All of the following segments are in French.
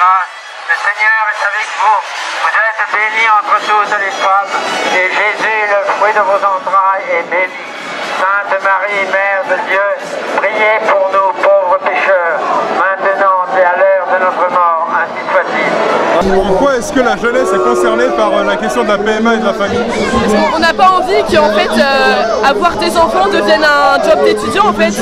grâce. Le Seigneur est avec vous. Vous êtes bénie entre toutes les femmes, et Jésus, le fruit de vos entrailles, est béni. Sainte Marie, Mère de Dieu, priez pour nous pauvres pécheurs, maintenant et à l'heure de notre mort, ainsi soit-il. Pourquoi est-ce que la jeunesse est concernée par la question de la PMA et de la famille? On n'a pas envie qu'en fait avoir des enfants devienne un job d'étudiant en fait.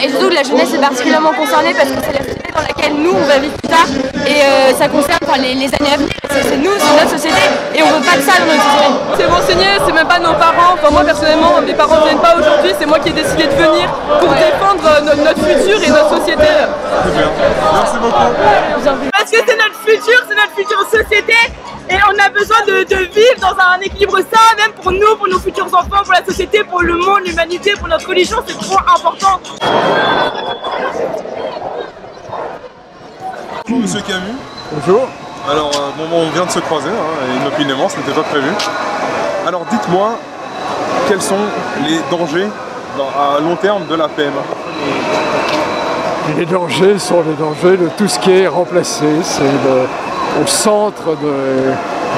Et surtout que la jeunesse est particulièrement concernée parce que c'est la société dans laquelle nous on va vivre plus tard et ça concerne les années à venir. C'est nous, c'est notre société et on veut pas de ça dans notre société. C'est renseigné, c'est même pas nos parents. Enfin moi personnellement, mes parents viennent pas aujourd'hui, c'est moi qui ai décidé de venir pour défendre notre futur et notre société. Super, merci beaucoup. Parce que c'est notre future société et on a besoin de vivre dans un équilibre sain, même pour nous, pour nos futurs enfants, pour la société, pour le monde, l'humanité, pour notre religion, c'est trop important. Bonjour Monsieur Camus. Bonjour. Alors, on vient de se croiser, hein, inopinément, ce n'était pas prévu. Alors dites-moi, quels sont les dangers à long terme de la PMA? Les dangers sont les dangers de tout ce qui est remplacé. C'est au centre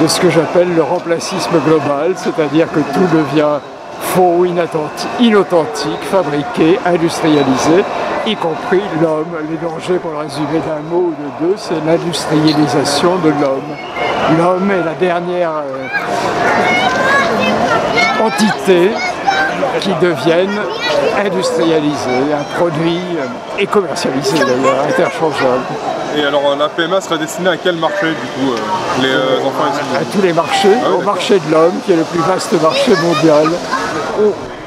de ce que j'appelle le remplacisme global, c'est-à-dire que tout devient faux, inauthentique, fabriqué, industrialisé, y compris l'homme. Les dangers, pour le résumer d'un mot ou de deux, c'est l'industrialisation de l'homme. L'homme est la dernière entité qui deviennent industrialisés, un produit et commercialisé d'ailleurs, interchangeable. Et alors la PMA serait destinée à quel marché du coup, les enfants issus? À tous les marchés, au marché de l'homme qui est le plus vaste marché mondial.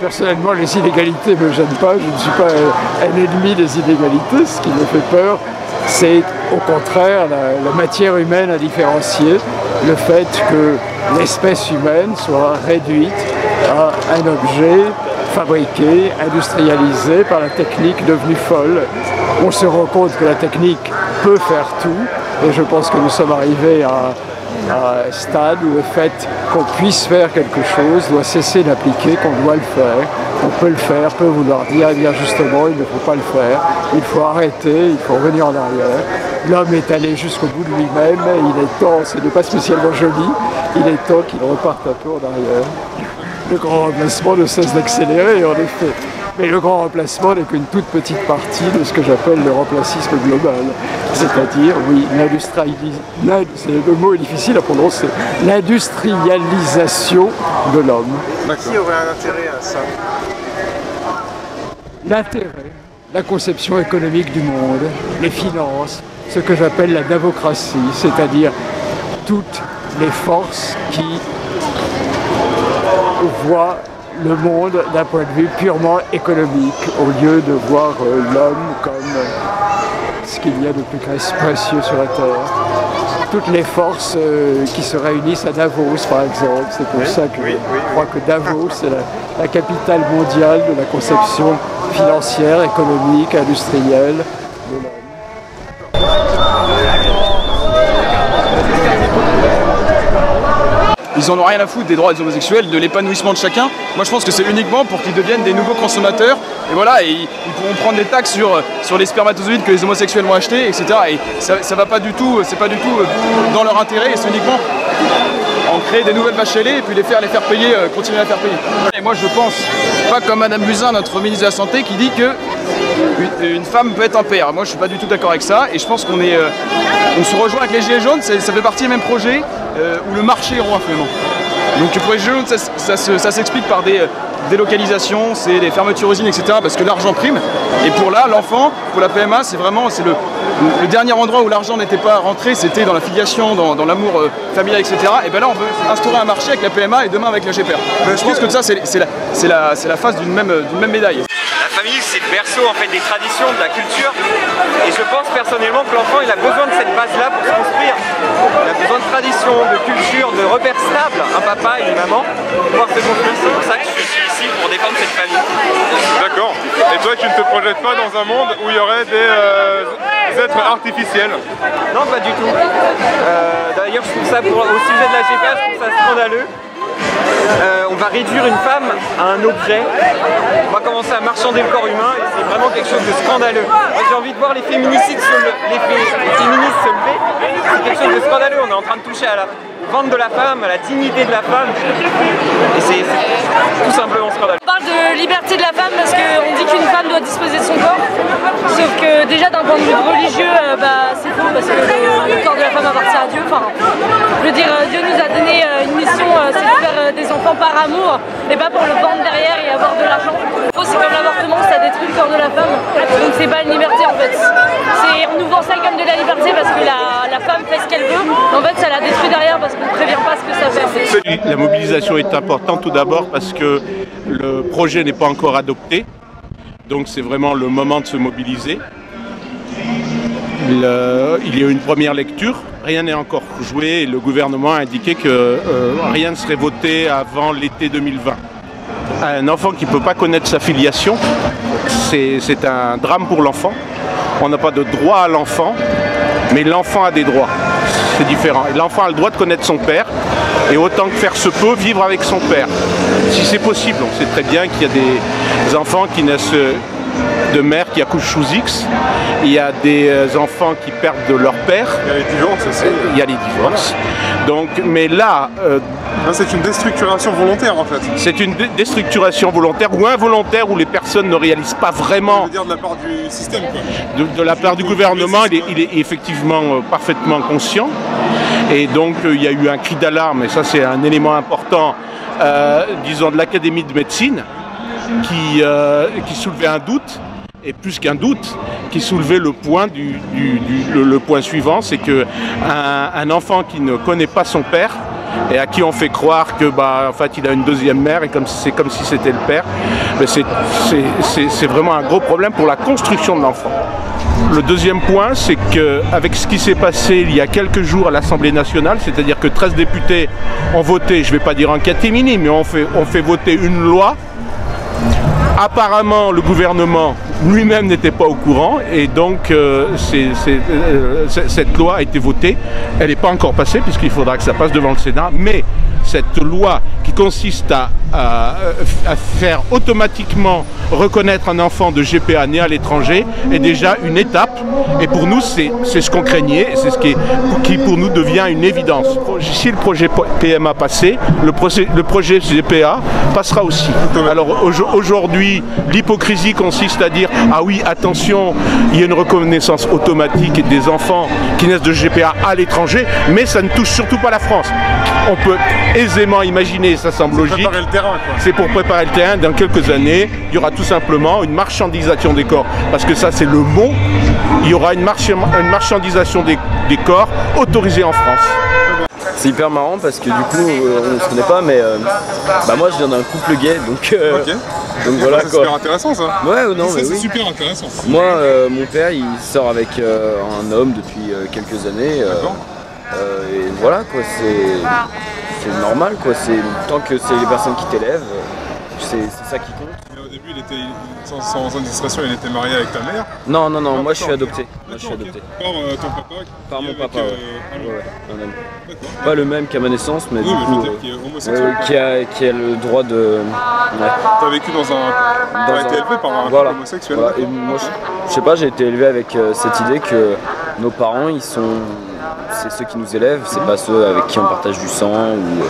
Personnellement, les inégalités ne me gênent pas, je ne suis pas un ennemi des inégalités, ce qui me fait peur, c'est au contraire la matière humaine à différencier, le fait que l'espèce humaine soit réduite à un objet fabriqué, industrialisé par la technique devenue folle. On se rend compte que la technique peut faire tout et je pense que nous sommes arrivés à un stade où le fait qu'on puisse faire quelque chose doit cesser d'appliquer, qu'on doit le faire. On peut le faire, peut vouloir dire, eh bien justement, il ne faut pas le faire, il faut arrêter, il faut revenir en arrière. L'homme est allé jusqu'au bout de lui-même, il est temps, ce n'est pas spécialement joli, il est temps qu'il reparte un peu en arrière. Le grand remplacement ne cesse d'accélérer, en effet. Mais le grand remplacement n'est qu'une toute petite partie de ce que j'appelle le remplacisme global. C'est-à-dire, oui, le mot est difficile à prononcer, l'industrialisation de l'homme. Qui aurait un intérêt à ça? L'intérêt, la conception économique du monde, les finances, ce que j'appelle la démocratie, c'est-à-dire toutes les forces qui voient le monde d'un point de vue purement économique, au lieu de voir l'homme comme ce qu'il y a de plus précieux sur la Terre. Toutes les forces qui se réunissent à Davos, par exemple, c'est pour ça que je crois que Davos, c'est la capitale mondiale de la conception financière, économique, industrielle de l'homme. Ils en ont rien à foutre des droits des homosexuels, de l'épanouissement de chacun. Moi je pense que c'est uniquement pour qu'ils deviennent des nouveaux consommateurs. Et voilà, et ils pourront prendre des taxes sur les spermatozoïdes que les homosexuels vont acheter, etc. Et ça va pas du tout, c'est pas du tout dans leur intérêt, et c'est uniquement en créer des nouvelles vaches à lait et puis les faire payer, continuer à faire payer. Et moi je pense, pas comme Madame Buzyn, notre ministre de la Santé, qui dit que une femme peut être un père. Moi je suis pas du tout d'accord avec ça, et je pense qu'on se rejoint avec les Gilets jaunes, ça fait partie du même projet où le marché est roi finalement. Donc pour les Gilets jaunes, ça s'explique par des délocalisations, c'est des fermetures usines, etc. parce que l'argent prime. Et pour l'enfant, pour la PMA, c'est le dernier endroit où l'argent n'était pas rentré, c'était dans la filiation, dans l'amour familial, etc. Et bien là, on veut instaurer un marché avec la PMA et demain avec la GPR. Je pense que ça, c'est la face d'une même médaille. La famille, c'est le berceau en fait des traditions, de la culture. Et je pense personnellement que l'enfant, il a besoin de cette base-là pour se construire. Il a besoin de tradition, de culture, de repères stables, un papa et une maman, pour pouvoir se construire. C'est pour ça que je suis ici pour défendre cette famille. D'accord. Et toi, tu ne te projettes pas dans un monde où il y aurait des êtres artificiels? Non, pas du tout. D'ailleurs, je trouve ça, au sujet de la GPA, je trouve ça scandaleux. on va réduire une femme à un objet. On va commencer à marchander le corps humain et c'est vraiment quelque chose de scandaleux. J'ai envie de voir les féminicides les féministes se lever. C'est quelque chose de scandaleux. On est en train de toucher à la vente de la femme, à la dignité de la femme. Et c'est tout simplement scandaleux. On parle de liberté de la femme parce qu'on dit qu'une femme doit disposer de son corps. Sauf que déjà d'un point de vue religieux, c'est faux parce que le corps de la femme appartient à Dieu. Enfin, je veux dire, Dieu nous a donné une mission, c'est de faire des enfants par amour et pas pour le vendre derrière et avoir de l'argent. C'est comme l'avortement, ça détruit le corps de la femme. Donc c'est pas une liberté en fait. On nous vend ça comme de la liberté parce que la femme fait ce qu'elle veut. En fait, ça la détruit derrière parce qu'on ne prévient pas ce que ça fait. La mobilisation est importante tout d'abord parce que le projet n'est pas encore adopté. Donc c'est vraiment le moment de se mobiliser. Il y a eu une première lecture, rien n'est encore joué et le gouvernement a indiqué que rien ne serait voté avant l'été 2020. Un enfant qui ne peut pas connaître sa filiation, c'est un drame pour l'enfant. On n'a pas de droit à l'enfant, mais l'enfant a des droits. C'est différent. L'enfant a le droit de connaître son père et autant que faire se peut, vivre avec son père. Si c'est possible, on sait très bien qu'il y a des enfants qui naissent de mères qui accouchent sous X. Il y a des enfants qui perdent de leur père. Il y a les divorces aussi. Il y a les divorces. Donc, mais là... c'est une déstructuration volontaire en fait. C'est une déstructuration volontaire ou involontaire où les personnes ne réalisent pas vraiment... Je veux dire de la part du système quoi. De la part du gouvernement, il est effectivement parfaitement conscient. Et donc il y a eu un cri d'alarme, et ça c'est un élément important, disons de l'Académie de médecine, qui soulevait un doute, et plus qu'un doute, qui soulevait le point, le point suivant, c'est qu'un enfant qui ne connaît pas son père, et à qui on fait croire que en fait, il a une deuxième mère, et c'est comme si c'était le père, c'est vraiment un gros problème pour la construction de l'enfant. Le deuxième point, c'est qu'avec ce qui s'est passé il y a quelques jours à l'Assemblée nationale, c'est-à-dire que 13 députés ont voté, je ne vais pas dire en catémini, mais on fait voter une loi. Apparemment, le gouvernement lui-même n'était pas au courant et donc cette loi a été votée. Elle n'est pas encore passée puisqu'il faudra que ça passe devant le Sénat, mais cette loi qui consiste à faire automatiquement reconnaître un enfant de GPA né à l'étranger est déjà une étape et pour nous c'est ce qu'on craignait et c'est ce qui pour nous devient une évidence. Si le projet PMA passait, le projet GPA passera aussi. Alors aujourd'hui l'hypocrisie consiste à dire ah oui attention il y a une reconnaissance automatique des enfants qui naissent de GPA à l'étranger mais ça ne touche surtout pas la France. On peut aisément imaginer, ça semble logique, c'est pour préparer le terrain. Dans quelques années, il y aura tout simplement une marchandisation des corps. Parce que ça, c'est le mot. Il y aura une marchandisation des corps autorisée en France. C'est hyper marrant parce que du coup, on ne se connaît pas, mais moi, je viens d'un couple gay, donc voilà c'est super intéressant ça. Ouais, non, mais c'est oui. super intéressant. Moi, mon père, il sort avec un homme depuis quelques années. Et voilà quoi, c'est normal quoi, tant que c'est les personnes qui t'élèvent, c'est ça qui compte. Mais au début, sans indiscrétion, il était marié avec ta mère? Non, moi je suis adopté. Par ton papa? Par mon papa, ouais. Un homme. Pas le même qu'à ma naissance, mais oui, du coup, qui est homosexuel. Qui a le droit de... Ouais. T'as vécu t'as été élevé par un voilà. homosexuel. Voilà. Et moi, je sais pas, j'ai été élevé avec cette idée que nos parents, c'est ceux qui nous élèvent, c'est pas ceux avec qui on partage du sang ou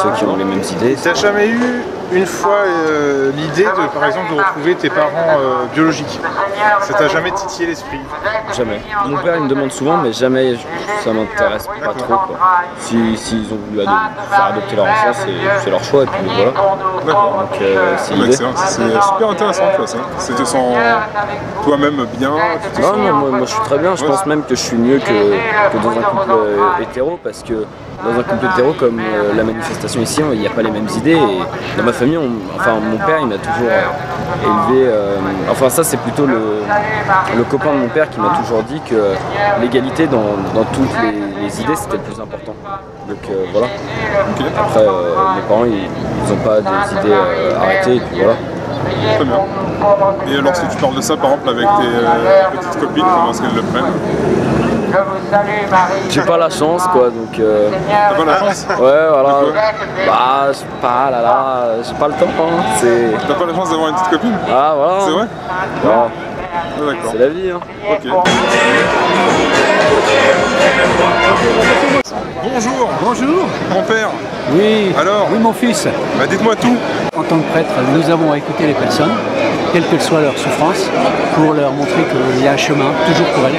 ceux qui ont les mêmes idées. T'as jamais eu une fois l'idée par exemple de retrouver tes parents biologiques? Ça t'a jamais titillé l'esprit? Jamais. Mon père il me demande souvent mais jamais ça m'intéresse pas trop quoi. S'ils ont voulu faire adopter leur enfant, c'est leur choix et puis voilà. D'accord. Donc c'est l'idée. C'est super intéressant tu vois ça. C'est te sens toi-même bien. Non, moi je suis très bien, je pense même que je suis mieux que dans un couple hétéro parce que dans un couple hétéro comme la manifestation ici, il n'y a pas les mêmes idées et dans ma famille, mon père il m'a toujours élevé, ça c'est plutôt le copain de mon père qui m'a toujours dit que l'égalité dans toutes les idées c'était le plus important. Donc voilà. Okay. Après mes parents ils n'ont pas des idées arrêtées et puis voilà. Très bien. Et lorsque tu parles de ça, par exemple, avec tes petites copines, comment est-ce qu'elles le prennent? J'ai pas la chance quoi, donc... T'as pas la chance? Ouais, voilà. Bah, je sais pas, là, j'ai pas le temps, hein. T'as pas la chance d'avoir une petite copine? Ah, voilà. C'est vrai? Non. Ah, d'accord. C'est la vie, hein. Ok. Bonjour. Bonjour. Mon père. Oui. Alors? Oui, mon fils. Bah, dites-moi tout. En tant que prêtre, nous avons écouté les personnes, quelle que soit leur souffrance, pour leur montrer qu'il y a un chemin, toujours pour elles.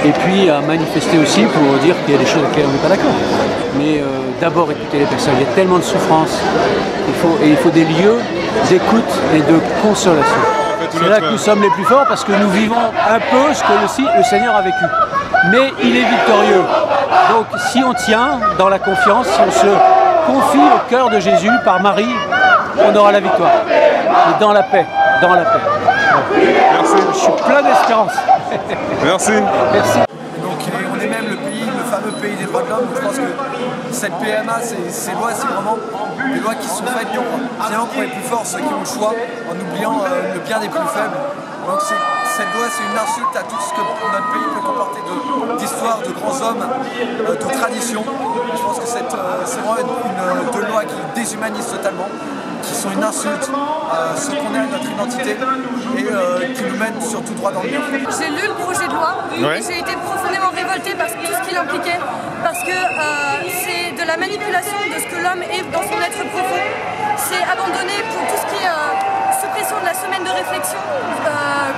Et puis à manifester aussi pour dire qu'il y a des choses auxquelles on n'est pas d'accord. Mais d'abord écouter les personnes. Il y a tellement de souffrance. Il faut des lieux d'écoute et de consolation. C'est là que nous sommes les plus forts parce que nous vivons un peu ce que le Seigneur a vécu. Mais il est victorieux. Donc si on tient dans la confiance, si on se confie au cœur de Jésus par Marie, on aura la victoire. Et dans la paix, dans la paix. Merci. Je suis plein d'espérance. Merci. Merci. Donc on est même le fameux pays des droits de l'homme. Je pense que cette PMA, ces lois, c'est vraiment des lois qui sont faites finalement pour les plus forts, ceux qui ont le choix, en oubliant le bien des plus faibles. Donc cette loi, c'est une insulte à tout ce que notre pays peut comporter d'histoire, de grands hommes, de traditions. Je pense que c'est vraiment deux lois qui déshumanisent totalement, qui sont une insulte à ce qu'on est, à notre identité, et qui nous mènent surtout droit dans le mur. J'ai lu le projet de loi et j'ai été profondément révoltée par tout ce qu'il impliquait, parce que c'est de la manipulation de ce que l'homme est dans son être profond. C'est abandonné pour tout ce qui est suppression de la semaine de réflexion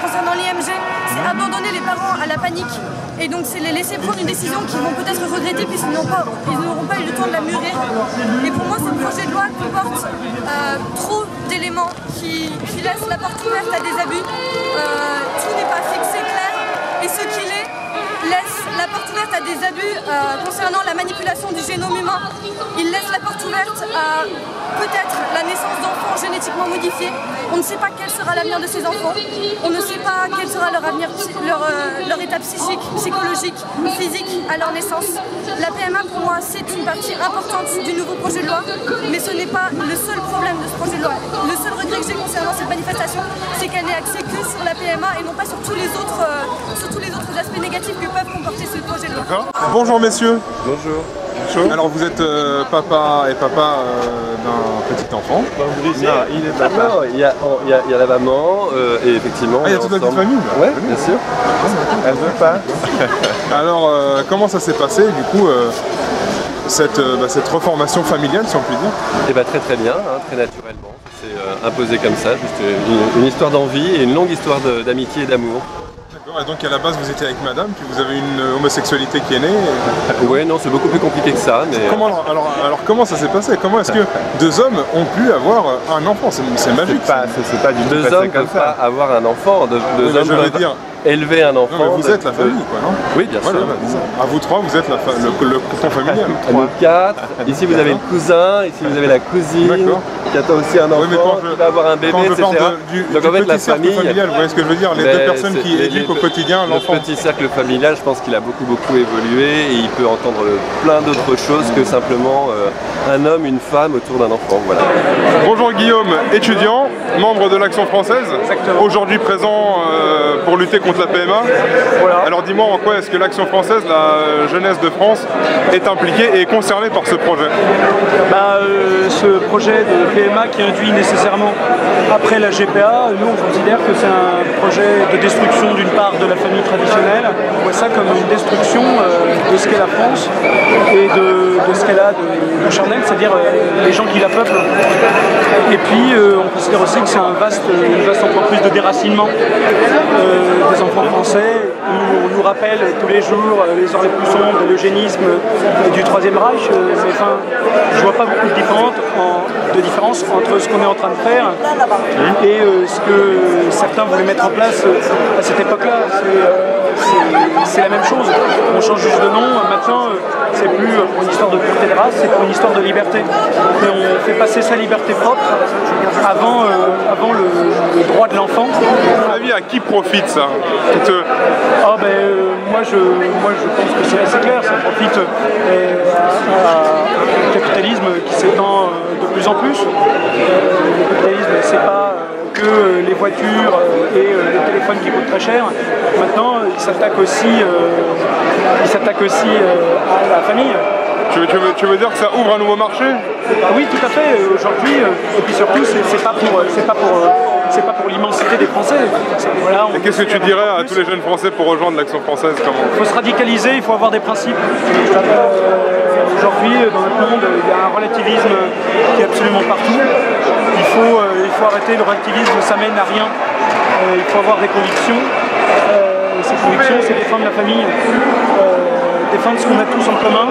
concernant l'IMG. C'est abandonner les parents à la panique. Et donc c'est les laisser prendre une décision qu'ils vont peut-être regretter puisqu'ils n'auront pas eu le temps de la mûrir. Et pour moi, ce projet de loi comporte trop d'éléments qui laissent la porte ouverte à des abus. Tout n'est pas fixé clair. Et ce qu'il est laisse la porte ouverte à des abus concernant la manipulation du génome humain. Il laisse la porte ouverte à peut-être la naissance d'enfants génétiquement modifiés. On ne sait pas quel sera l'avenir de ces enfants. On ne sait pas quel sera leur avenir, leur état psychique, psychologique, physique à leur naissance. La PMA pour moi c'est une partie importante du nouveau projet de loi, mais ce n'est pas le seul problème de ce projet de loi. Le seul regret que j'ai concernant cette manifestation, c'est qu'elle n'est axée que sur la PMA et non pas sur tous les autres aspects négatifs que peuvent comporter ce projet de loi. Bonjour messieurs. Bonjour. Alors vous êtes papa et papa d'un petit enfant. Non, il est papa. Il y a la maman et effectivement... Ah, il y a toute la petite famille là. Ouais, bien sûr. Elle veut pas. Alors comment ça s'est passé du coup cette reformation familiale si on peut dire? Eh bien très bien, hein, très naturellement. C'est imposé comme ça, juste une histoire d'envie et une longue histoire d'amitié et d'amour. Et donc à la base vous étiez avec madame, puis vous avez une homosexualité qui est née Ouais, non, c'est beaucoup plus compliqué que ça. Mais... Alors comment ça s'est passé? Comment est-ce que deux hommes ont pu avoir un enfant? C'est magique. C'est pas du tout. Deux hommes ne peuvent pas avoir un enfant. Deux hommes peuvent élever un enfant. Non, mais vous êtes la famille, quoi, non? Oui, bien sûr. À vous trois, vous êtes le cocon familial. Nous quatre. Ici, vous avez le cousin. Ici, vous avez la cousine. Qui attend aussi un enfant, qui va avoir un bébé, etc. Donc en fait, la famille familiale, vous voyez ce que je veux dire? Les deux personnes qui éduquent au quotidien l'enfant. Le petit cercle familial, je pense qu'il a beaucoup évolué et il peut entendre plein d'autres choses que simplement un homme, une femme autour d'un enfant. Voilà. Bonjour Guillaume, étudiant, membre de l'Action française, aujourd'hui présent pour lutter contre la PMA. Voilà. Alors dis-moi en quoi est-ce que l'Action française, la jeunesse de France, est impliquée et est concernée par ce projet? Ce projet de PMA qui induit nécessairement après la GPA, nous on considère que c'est un projet de destruction d'une part de la famille traditionnelle. On voit ça comme une destruction de ce qu'est la France et de ce qu'elle a de charnel, c'est-à-dire les gens qui la peuplent. Et puis on considère aussi que c'est une vaste entreprise de déracinement des enfants français, où on nous rappelle tous les jours les heures les plus sombres de l'eugénisme et du Troisième Reich. Mais enfin, je vois pas beaucoup de différence entre ce qu'on est en train de faire et ce que certains voulaient mettre en place à cette époque-là. C'est la même chose. On change juste de nom. Maintenant, c'est plus pour une histoire de pureté de race, c'est pour une histoire de liberté. Et on fait passer sa liberté propre avant le droit de l'enfant. À mon avis, à qui profite ça? Moi je pense que c'est assez clair, ça profite au capitalisme qui s'étend de plus en plus. Le capitalisme, c'est pas que les voitures et les téléphones qui coûtent très cher. Maintenant, ils s'attaquent aussi, à la famille. Tu veux dire que ça ouvre un nouveau marché? Oui, tout à fait. Aujourd'hui, et puis surtout, c'est pas pour l'immensité des Français. Voilà, et qu'est-ce que tu dirais à tous les jeunes Français pour rejoindre l'Action française? Il faut se radicaliser, il faut avoir des principes. Aujourd'hui, dans notre monde, il y a un relativisme qui est absolument partout. Il faut arrêter le relativisme, ça mène à rien. Il faut avoir des convictions. Ces convictions, c'est défendre la famille, défendre ce qu'on a tous en commun.